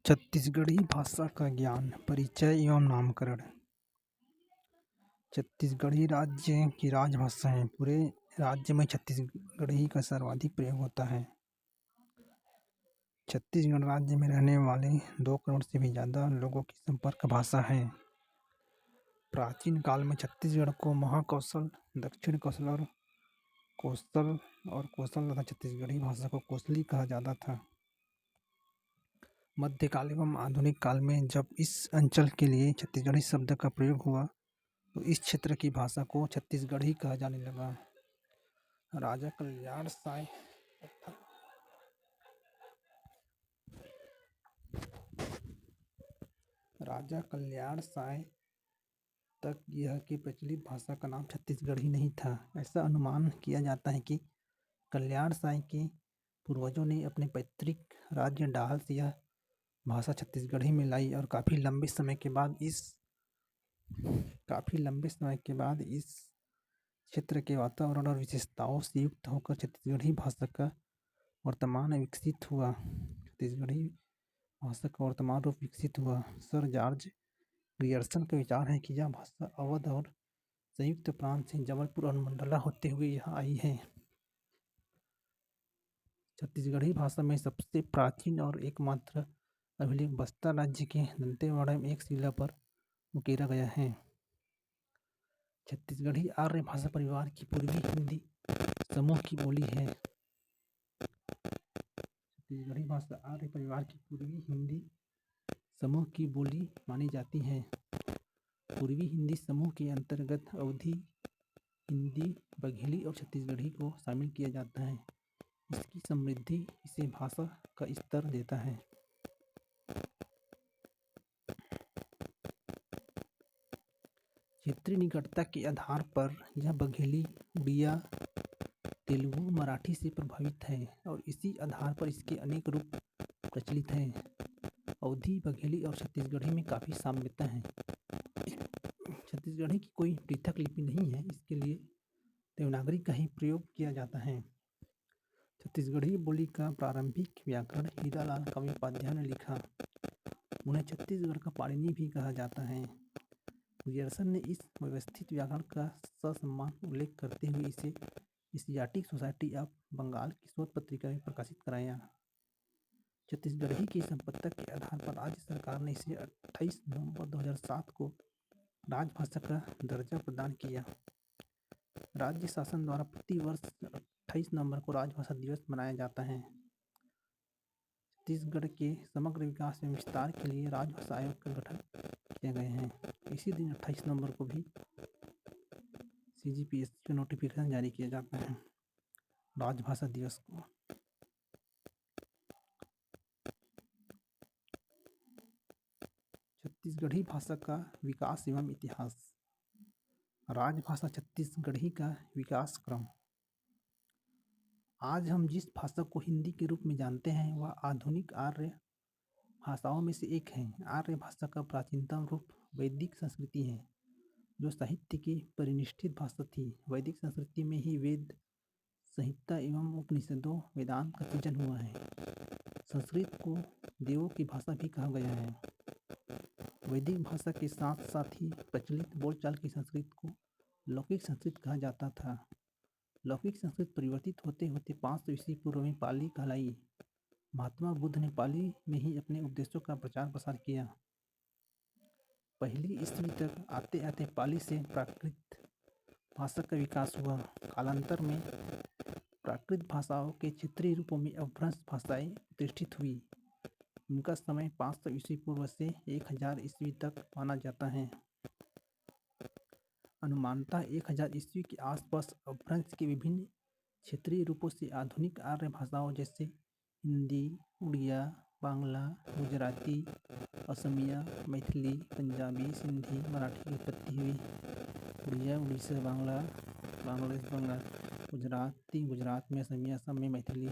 छत्तीसगढ़ी भाषा का ज्ञान, परिचय एवं नामकरण। छत्तीसगढ़ी राज्य की राजभाषा है। पूरे राज्य में छत्तीसगढ़ी का सर्वाधिक प्रयोग होता है। छत्तीसगढ़ राज्य में रहने वाले 2 करोड़ से भी ज़्यादा लोगों की संपर्क भाषा है। प्राचीन काल में छत्तीसगढ़ को महाकौशल, दक्षिण कौशल और कौशल तथा छत्तीसगढ़ी भाषा को कोसली कहा जाता था। मध्यकाल एवं आधुनिक काल में जब इस अंचल के लिए छत्तीसगढ़ी शब्द का प्रयोग हुआ तो इस क्षेत्र की भाषा को छत्तीसगढ़ी कहा जाने लगा। राजा कल्याण साय तक यह की प्रचलित भाषा का नाम छत्तीसगढ़ी नहीं था। ऐसा अनुमान किया जाता है कि कल्याण साय के पूर्वजों ने अपने पैतृक राज्य डाहल से यह भाषा छत्तीसगढ़ी में लाई और काफ़ी लंबे समय के बाद इस क्षेत्र के वातावरण और विशेषताओं से युक्त होकर छत्तीसगढ़ी भाषा का वर्तमान रूप विकसित हुआ। सर जॉर्ज ग्रियर्सन का विचार है कि यह भाषा अवध और संयुक्त प्रांत से जबलपुर और मंडला होते हुए यहाँ आई है। छत्तीसगढ़ी भाषा में सबसे प्राचीन और एकमात्र अभिलेख बस्तर राज्य के दंतेवाड़ा में एक शिला पर उकेरा गया है। छत्तीसगढ़ी आर्य भाषा परिवार की पूर्वी हिंदी समूह की बोली है। छत्तीसगढ़ी भाषा आर्य परिवार की पूर्वी हिंदी समूह की बोली मानी जाती है। पूर्वी हिंदी समूह के अंतर्गत अवधी हिंदी, बघेली और छत्तीसगढ़ी को शामिल किया जाता है। इसकी समृद्धि इसे भाषा का स्तर देता है। क्षेत्रीय निकटता के आधार पर यह बघेली, उड़िया, तेलुगु, मराठी से प्रभावित है और इसी आधार पर इसके अनेक रूप प्रचलित हैं। अवधी, बघेली और छत्तीसगढ़ी में काफ़ी साम्यता है। छत्तीसगढ़ी की कोई पृथक लिपि नहीं है, इसके लिए देवनागरी का ही प्रयोग किया जाता है। छत्तीसगढ़ी बोली का प्रारंभिक व्याकरण हीरालाल काव्योपाध्याय ने लिखा। उन्हें छत्तीसगढ़ का पाणिनि भी कहा जाता है। ग्रियर्सन ने इस व्यवस्थित व्याकरण का ससम्मान उल्लेख करते हुए इसे एशियाटिक सोसाइटी ऑफ बंगाल की शोध पत्रिका में प्रकाशित कराया। छत्तीसगढ़ी की संपत्ति के आधार पर राज्य सरकार ने इसे 28 नवंबर 2007 को राजभाषा का दर्जा प्रदान किया। राज्य शासन द्वारा प्रति वर्ष 28 नवंबर को राजभाषा दिवस मनाया जाता है। छत्तीसगढ़ के समग्र विकास एवं विस्तार के लिए राजभाषा आयोग का गठन किए गए हैं। इसी दिन 28 नवंबर को भी CGPSC का नोटिफिकेशन जारी किया जाता है राजभाषा दिवस को। छत्तीसगढ़ी भाषा का विकास एवं इतिहास। राजभाषा छत्तीसगढ़ी का विकास क्रम। आज हम जिस भाषा को हिंदी के रूप में जानते हैं वह आधुनिक आर्य भाषाओं में से एक है। आर्य भाषा का प्राचीनतम रूप वैदिक संस्कृति है, जो साहित्य की परिनिष्ठित भाषा थी। वैदिक संस्कृति में ही वेद, संहिता एवं उपनिषदों, वेदांत का सृजन हुआ है। संस्कृत को देवों की भाषा भी कहा गया है। वैदिक भाषा के साथ साथ ही प्रचलित बोलचाल की संस्कृत को लौकिक संस्कृत कहा जाता था। लौकिक संस्कृत परिवर्तित होते होते 500 ईस्वी पूर्व में पाली कहलाई। महात्मा बुद्ध ने पाली में ही अपने उपदेशों का प्रचार प्रसार किया। पहली ईस्वी तक आते आते पाली से प्राकृत भाषा का विकास हुआ। कालांतर में प्राकृत भाषाओं के क्षेत्रीय रूपों में अपभ्रंश भाषाएं प्रतिष्ठित हुई। उनका समय 500 ईस्वी पूर्व से 1000 ईस्वी तक माना जाता है। अनुमानतः 1000 ईस्वी के आसपास अपभ्रंश के विभिन्न क्षेत्रीय रूपों से आधुनिक आर्य भाषाओं जैसे हिंदी, उड़िया, बांग्ला, गुजराती, असमिया, मैथिली, पंजाबी, सिंधी, मराठी की उत्पत्ति हुई। उड़िया, उड़ीसा, बांग्लादेश, बंगाल, गुजराती, गुजरात में, असमिया, असम में, मैथिली,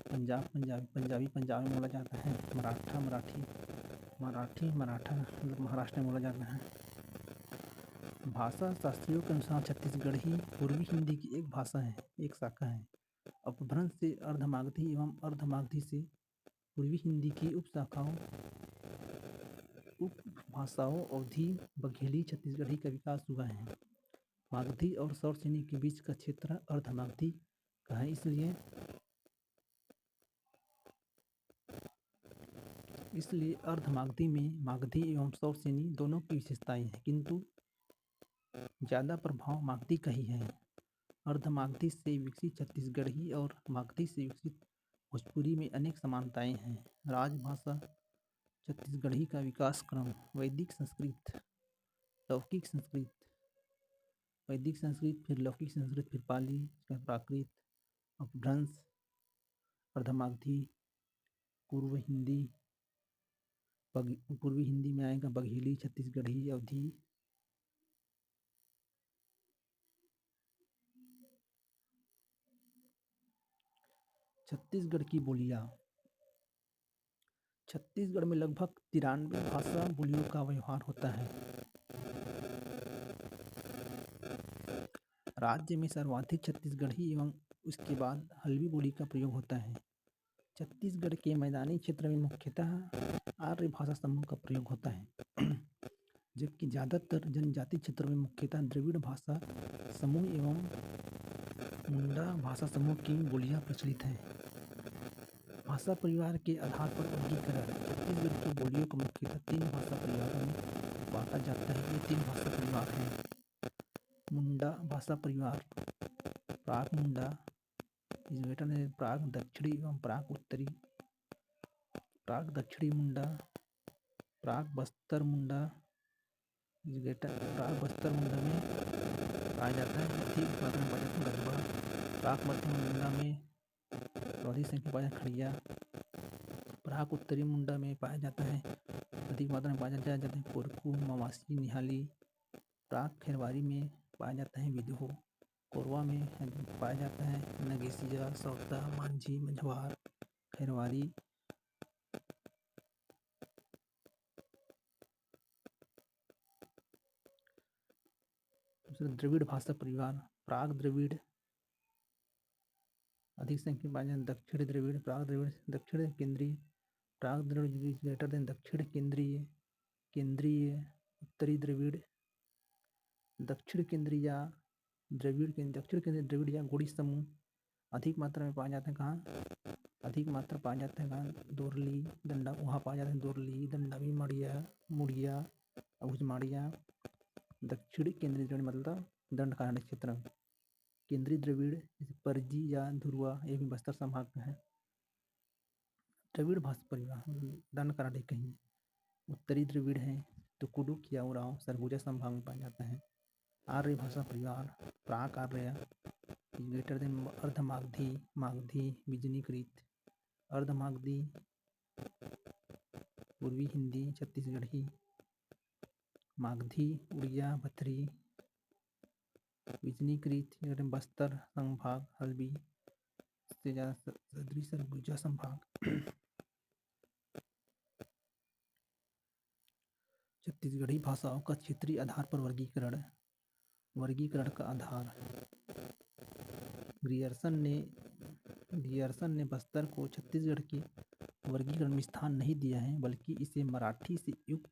पंजाबी पंजाब में बोला जाता है। मराठा मतलब महाराष्ट्र में बोला जाता है। भाषा शास्त्रियों के अनुसार छत्तीसगढ़ी पूर्वी हिंदी की एक शाखा है। अपभ्रंश से अर्धमागधी एवं अर्धमागधी से पूर्वी हिंदी की उपशाखाओं उपभाषाओं अवधी, बघेली, छत्तीसगढ़ी का विकास हुआ है। मागधी और सौरसेनी के बीच का क्षेत्र अर्धमागधी का है, इसलिए अर्धमागधी में मागधी एवं सौरसेनी दोनों की विशेषताएं हैं, किंतु ज़्यादा प्रभाव मागधी का ही है। अर्धमागधी से विकसित छत्तीसगढ़ी और मागधी से विकसित भोजपुरी में अनेक समानताएं हैं। राजभाषा छत्तीसगढ़ी का विकास क्रम वैदिक संस्कृत, लौकिक संस्कृत, वैदिक संस्कृत, फिर लौकिक संस्कृत, फिर पाली, प्राकृत, अपभ्रंश, अर्धमागधी, पूर्व हिंदी, पूर्वी हिंदी में आएगा बघेली, छत्तीसगढ़ी, अवधी। छत्तीसगढ़ की बोलियाँ। छत्तीसगढ़ में लगभग 93 भाषा बोलियों का व्यवहार होता है। राज्य में सर्वाधिक छत्तीसगढ़ी एवं उसके बाद हल्बी बोली का प्रयोग होता है। छत्तीसगढ़ के मैदानी क्षेत्र में मुख्यतः आर्य भाषा समूह का प्रयोग होता है, जबकि ज़्यादातर जनजाति क्षेत्रों में मुख्यतः द्रविड़ भाषा समूह एवं मुंडा भाषा समूह की बोलियाँ प्रचलित हैं। भाषा परिवार के आधार पर वर्गीकरण। छत्तीसगढ़ की बोलियों को मुख्यतः 3 भाषा परिवारों में बांटा जाता है। ये 3 भाषा परिवार हैं: मुंडा भाषा परिवार, प्राक मुंडा, प्राक दक्षिणी एवं प्राक उत्तरी, प्राक दक्षिणी मुंडा, प्राक बस्तर मुंडा। प्राक बस्तर मुंडा में पाया जाता है, अधिक मात्रा में पाया जाता है गरबा। प्राक मध्य मुंडा में अधिक संख्या पाया जाता है खड़िया। प्राक उत्तरी मुंडा में पाया जाता है, अधिक मात्रा में पाया जाता है कोरकू, मवासी, निहाली। प्राक खेरवारी में पाया जाता है विदहो। कोरवा में पाया जाता है नगेसिया, सौता, मांझी, मझवार, खेरवारी। दूसरा द्रविड़ भाषा परिवार, प्राग द्रविड़, अधिक संख्या में पाया जाता है दक्षिण द्रविड़, प्राग द्रविड़, दक्षिण केंद्रीय, प्राग द्रविड़ ग्रेटर देन दक्षिण केंद्रीय, केंद्रीय, उत्तरी द्रविड़, दक्षिण केंद्रीय द्रविड़, दक्षिण केंद्रीय द्रविड़ या गोड़ी समूह अधिक मात्रा में पाया जाता है। कहाँ अधिक मात्रा पाया जाता है? कहाँ दोरली, दंडा, वहाँ पाया जाता है दोरली, दंडावी, मड़िया, मुड़िया, अबुझमाड़िया। दक्षिण केंद्रीय द्रविड़ मतलब दंड कारण्य क्षेत्र। केंद्रीय द्रविड़ जैसे परजी या धुरवा, ये भी बस्तर संभाग का है। द्रविड़ भाषा परिवार दंड कारण्य कहीं। उत्तरी द्रविड़ है तो कुडुक या उराव सरगुजा संभाग में पाया जाता है। आर्य भाषा परिवार, प्राक आर्य, ग्रेटर देन अर्धमागधी, मागधी, बीजनीकृत, अर्धमागधी, पूर्वी हिंदी, छत्तीसगढ़ी, मागधी, उड़िया, भथरी, बीजनीकृत, बस्तर संभाग, हल्बी से ज़्यादा सदरी सरगुजा संभाग। छत्तीसगढ़ी भाषाओं का क्षेत्रीय आधार पर वर्गीकरण। वर्गीकरण का आधार ग्रियर्सन ने बस्तर को छत्तीसगढ़ के वर्गीकरण में स्थान नहीं दिया है, बल्कि इसे मराठी से युक्त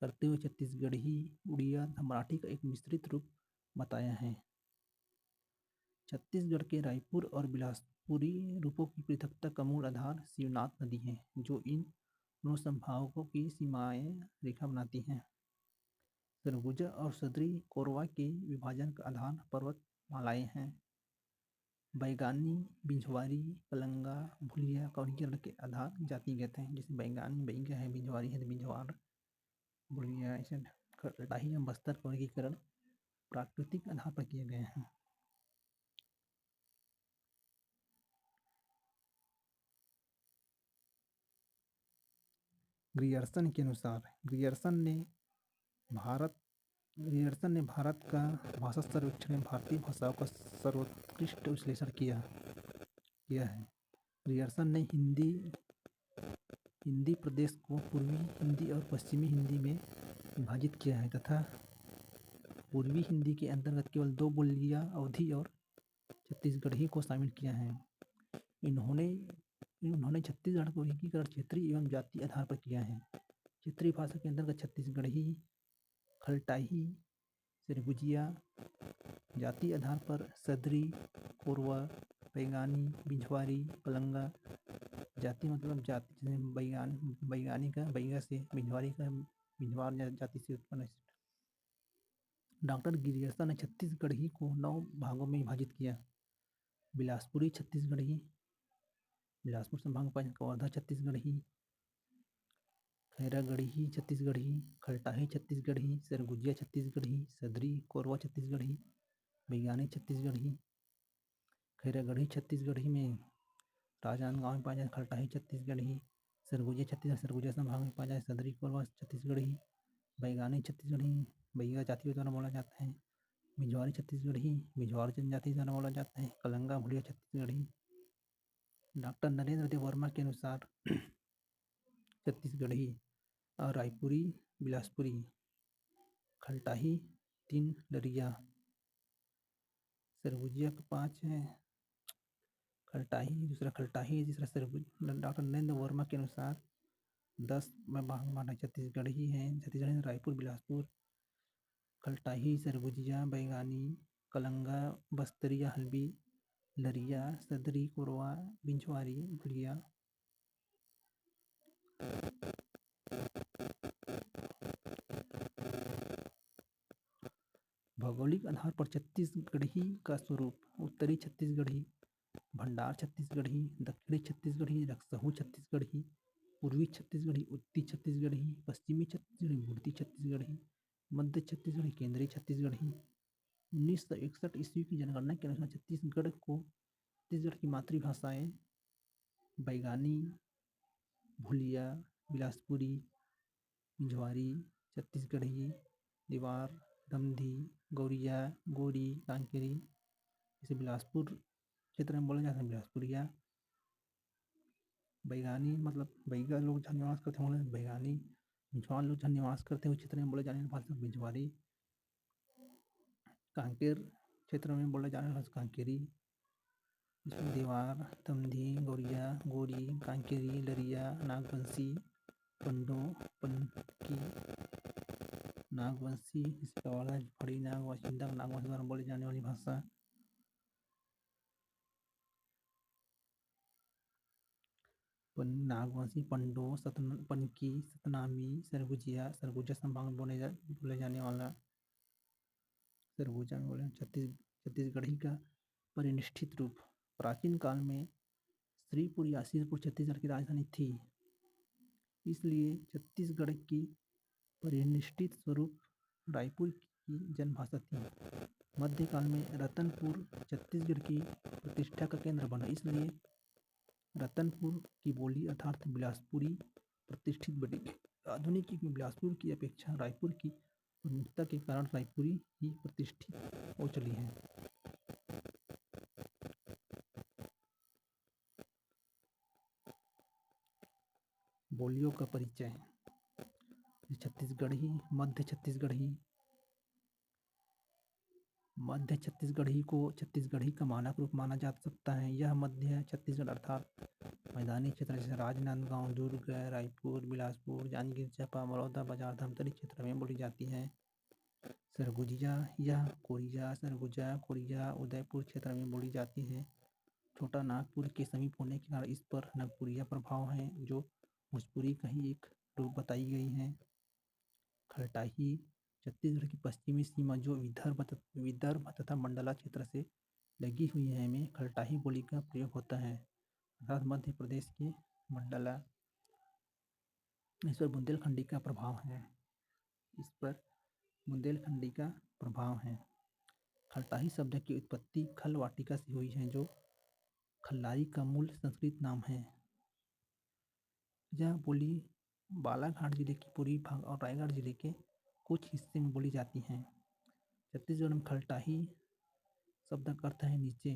करते हुए छत्तीसगढ़ी, उड़िया तथा मराठी का एक मिश्रित रूप बताया है। छत्तीसगढ़ के रायपुर और बिलासपुरी रूपों की पृथकता का मूल आधार शिवनाथ नदी है, जो इन दोनों संभागों की सीमाएं रेखा बनाती हैं। सरगुजा और सदरी कोरवा के विभाजन का आधार पर्वतमालाएं हैं। बैगानी, बिंझवारी, पलंगा, भुलिया का वर्गीकरण के आधार जातिगत हैं, जैसे बैगानी बैगा है, बिंझवारी है तो बिंझवार, भुलिया ऐसे। लाही एवं बस्तर का वर्गीकरण प्राकृतिक आधार पर किए गए हैं। ग्रियर्सन के अनुसार ग्रियर्सन ने भारत का भाषा सर्वेक्षण में भारतीय भाषाओं का सर्वोत्कृष्ट विश्लेषण किया है। ग्रियर्सन ने हिंदी प्रदेश को पूर्वी हिंदी और पश्चिमी हिंदी में विभाजित किया है तथा पूर्वी हिंदी के अंतर्गत केवल 2 बोलियां अवधी और छत्तीसगढ़ी को शामिल किया है। इन्होंने छत्तीसगढ़ को वर्गीकरण क्षेत्रीय एवं जातीय आधार पर किया है। क्षेत्रीय भाषा के अंतर्गत छत्तीसगढ़ी, खलटाही, सरगुजिया, जाति आधार पर सदरी, कोरवा, बैगानी, बिझवारी, कलंगा। जाति मतलब जाति जैसे बैगानी का बैगा से, बिझवारी का बिझवार जाति से उत्पन्न है। डॉक्टर गिरियर्सन ने छत्तीसगढ़ी को 9 भागों में विभाजित किया। बिलासपुरी छत्तीसगढ़ी, बिलासपुर संभाग में कवर्धा छत्तीसगढ़ी, खैरागढ़ी छत्तीसगढ़ी, खलटाही छत्तीसगढ़ी, सरगुजिया छत्तीसगढ़ी, सदरी कोरवा छत्तीसगढ़ी, बैगानी छत्तीसगढ़ी। खैरागढ़ी छत्तीसगढ़ी में राजनांदगांव में पाया जाए, खलटाही छत्तीसगढ़ी, सरगुजिया छत्तीसगढ़ सरगुजिया संभाग में पाया जाए, सदरी कोरवा छत्तीसगढ़ी, बैगानी छत्तीसगढ़ी बैगा जाति के द्वारा बोला जाता है, बिझवारी छत्तीसगढ़ी बिझवार जनजाति द्वारा बोला जाता है, कलंगा भुड़िया छत्तीसगढ़ी। डॉक्टर नरेंद्र देव वर्मा के अनुसार छत्तीसगढ़ी और रायपुरी, बिलासपुरी, खलटाही 3 लरिया, सरगुजिया का 5 है, खलटाही दूसरा खलटाही तीसरा सरगुजिया। डॉक्टर नरेंद्र वर्मा के अनुसार 10 में भाग माना छत्तीसगढ़ी है, छत्तीसगढ़ी रायपुर, बिलासपुर, खलटाही, सरगुजिया, बैगानी, कलंगा, बस्तरिया, हल्बी, लरिया, सदरी, कोरवा, बिझवारी, भुड़िया। भौगोलिक आधार पर छत्तीसगढ़ी का स्वरूप: उत्तरी छत्तीसगढ़ी, भंडार छत्तीसगढ़ी, दक्षिणी छत्तीसगढ़ी, रक्सहू छत्तीसगढ़ी, पूर्वी छत्तीसगढ़ी, उत्तरी छत्तीसगढ़ी, पश्चिमी छत्तीसगढ़ी, पूर्वी छत्तीसगढ़ी, मध्य छत्तीसगढ़ी, केंद्रीय छत्तीसगढ़ी। 1961 ईस्वी की जनगणना के अनुसार छत्तीसगढ़ की मातृभाषाएं बैगानी, भुलिया, बिलासपुरी, बिझवारी, छत्तीसगढ़ी, देवार, दमधी, गौरिया, गोरी, कांकेरी। जैसे बिलासपुर क्षेत्र में बोला जाता है बिलासपुरिया, बैगानी मतलब बैगा लोग जहाँ निवास करते हैं बैगानी, बिझवार लोग जहाँ निवास करते हैं उस क्षेत्र में बोले जाने वाली भाषा बिझवारी, कांकेर क्षेत्र में बोले जाने वाली भाषा कांकेरी, देवार, दमधी, गौरिया, गोरी, कांकेरी, लरिया, नागवंशी, पंडो, पनकी, नागवंशी, फड़ी नागवंशी द्वारा बोली जाने वाली भाषा। नागवंशी, पंडो, पनकी, सतनामी, सरगुजिया संभाग में बोले जाने वाला सरगुजा में बोले। छत्तीसगढ़ी का परिनिष्ठित रूप: प्राचीन काल में श्रीपुर या सिरपुर छत्तीसगढ़ की राजधानी थी, इसलिए छत्तीसगढ़ की परिनिष्ठित स्वरूप रायपुर की जनभाषा थी। मध्यकाल में रतनपुर छत्तीसगढ़ की प्रतिष्ठा का केंद्र बना, इसलिए रतनपुर की बोली अर्थात बिलासपुरी प्रतिष्ठित बनी। आधुनिक युग में बिलासपुर की अपेक्षा रायपुर की प्रमुखता के कारण रायपुरी ही प्रतिष्ठित हो चली है। बोलियों का परिचय: छत्तीसगढ़ी, मध्य छत्तीसगढ़ी को छत्तीसगढ़ी का मानक रूप माना जा सकता है। यह मध्य छत्तीसगढ़ अर्थात मैदानी क्षेत्र जैसे राजनांदगांव, दुर्ग, रायपुर, बिलासपुर, जांजगीर चांपा, बड़ौदा, बाजार, धमतरी क्षेत्र में बोली जाती है। सरगुजिया, यह कोरिया, सरगुजा, कोरिया, उदयपुर क्षेत्र में बोली जाती है। छोटा नागपुर के समीप होने के कारण इस पर नागपुरिया प्रभाव है, जो भोजपुरी का ही एक रूप बताई गई है। खलटाही छत्तीसगढ़ की पश्चिमी सीमा जो विदर्भ तथा मंडला क्षेत्र से लगी हुई है में खलटाही बोली का प्रयोग होता है, अर्थात मध्य प्रदेश के मंडला। इस पर बुंदेलखंडी का प्रभाव है। खलटाही शब्द की उत्पत्ति खल वाटिका से हुई है, जो खल्लारी का मूल संस्कृत नाम है। यह बोली बालाघाट जिले के पूर्वी भाग और रायगढ़ जिले के कुछ हिस्से में बोली जाती है। छत्तीसगढ़ में खलटाही शब्द का अर्थ है नीचे।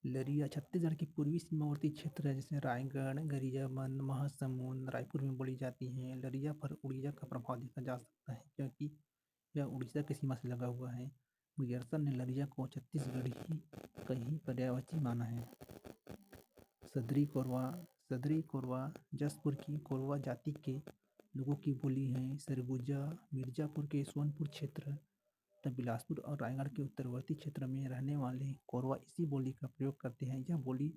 लरिया छत्तीसगढ़ की पूर्वी सीमावर्ती क्षेत्र है, जैसे रायगढ़, गरियाबंद, महासमुंद, रायपुर में बोली जाती है। लरिया पर उड़िया का प्रभाव देखा जा सकता है, क्योंकि यह उड़ीसा की सीमा से लगा हुआ है। ग्रियर्सन ने लरिया को छत्तीसगढ़ी का ही पर्यायवाची माना है। सदरी कोरवा जसपुर की कोरवा जाति के लोगों की बोली है। सरगुजा मिर्जापुर के सोनपुर क्षेत्र तथा बिलासपुर और रायगढ़ के उत्तरवर्ती क्षेत्र में रहने वाले कोरवा इसी बोली का प्रयोग करते हैं। यह बोली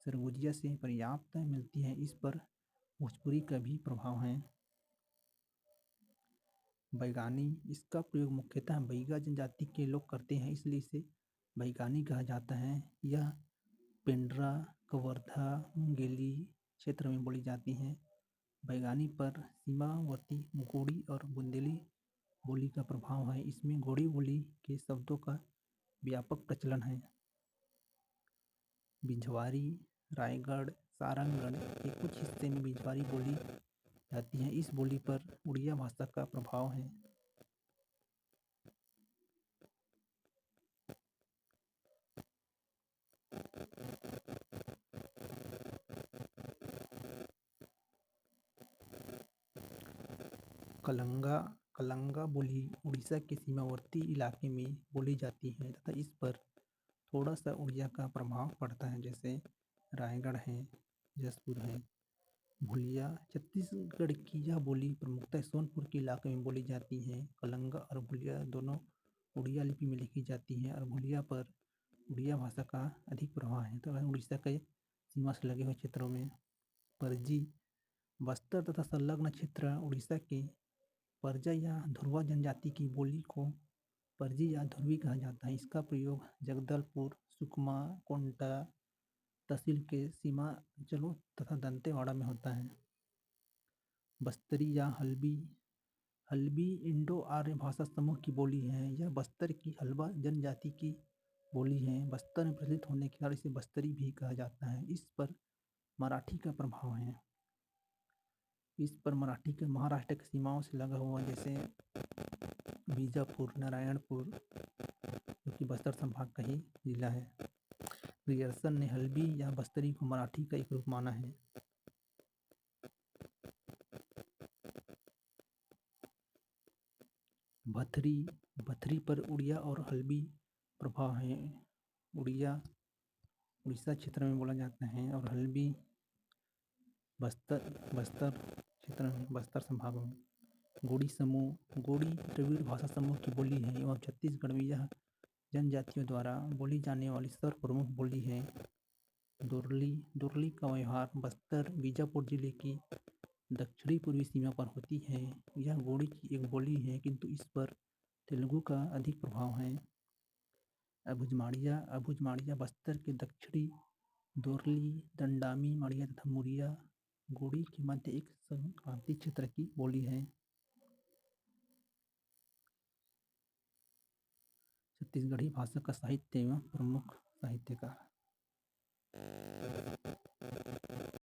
सरगुजिया से पर्याप्त मिलती है। इस पर भोजपुरी का भी प्रभाव है। बैगानी, इसका प्रयोग मुख्यतः बैगा जनजाति के लोग करते हैं, इसलिए इसे बैगानी कहा जाता है। यह पेंड्रा, कवर्धा, मुंगेली क्षेत्र में बोली जाती है। बैगानी पर सीमावर्ती गोंडी और बुंदेली बोली का प्रभाव है। इसमें गोंडी बोली के शब्दों का व्यापक प्रचलन है। बिझवारी, रायगढ़, सारंगगढ़ के कुछ हिस्से में बिझवारी बोली जाती है। इस बोली पर उड़िया भाषा का प्रभाव है। कलंगा बोली उड़ीसा के सीमावर्ती इलाके में बोली जाती है तथा इस पर थोड़ा सा उड़िया का प्रभाव पड़ता है, जैसे रायगढ़ है, जसपुर है। भुलिया, छत्तीसगढ़ की यह बोली प्रमुखतः सोनपुर के इलाके में बोली जाती है। कलंगा और भुलिया दोनों उड़िया लिपि में लिखी जाती है और भुलिया पर उड़िया भाषा का अधिक प्रभाव है। तो उड़ीसा के सीमा से लगे हुए क्षेत्रों में परजी, बस्तर तथा संलग्न क्षेत्र उड़ीसा के परजा या ध्रुवा जनजाति की बोली को परजी या ध्रुवी कहा जाता है। इसका प्रयोग जगदलपुर, सुकमा, कोंटा तहसील के सीमांचलों तथा दंतेवाड़ा में होता है। बस्तरी या हल्बी इंडो आर्य भाषा समूह की बोली है। यह बस्तर की हल्बा जनजाति की बोली है। बस्तर में प्रचलित होने के कारण इसे बस्तरी भी कहा जाता है। इस पर मराठी का प्रभाव है। इस पर मराठी के महाराष्ट्र की सीमाओं से लगा हुआ, जैसे बीजापुर, नारायणपुर, जो कि बस्तर संभाग का ही जिला है। ग्रियर्सन ने हल्बी या बस्तरी को मराठी का एक रूप माना है। भथरी पर उड़िया और हल्बी प्रभाव है। उड़िया उड़ीसा क्षेत्र में बोला जाता है और हल्बी बस्तर क्षेत्र में, बस्तर संभाग में। गोंडी द्रविड़ भाषा समूह की बोली है एवं छत्तीसगढ़ में यह जनजातियों द्वारा बोली जाने वाली सर्वप्रमुख बोली है। दुरली का व्यवहार बस्तर बीजापुर जिले की दक्षिणी पूर्वी सीमा पर होती है। यह गोंडी की एक बोली है, किंतु इस पर तेलुगु का अधिक प्रभाव है। अबुझमाड़िया बस्तर के दक्षिणी दोरली, दंडामी, माड़िया तथा मुरिया गोंडी के मध्य एक संक्रांति क्षेत्र की बोली है। छत्तीसगढ़ी भाषा का साहित्य एवं प्रमुख साहित्यकार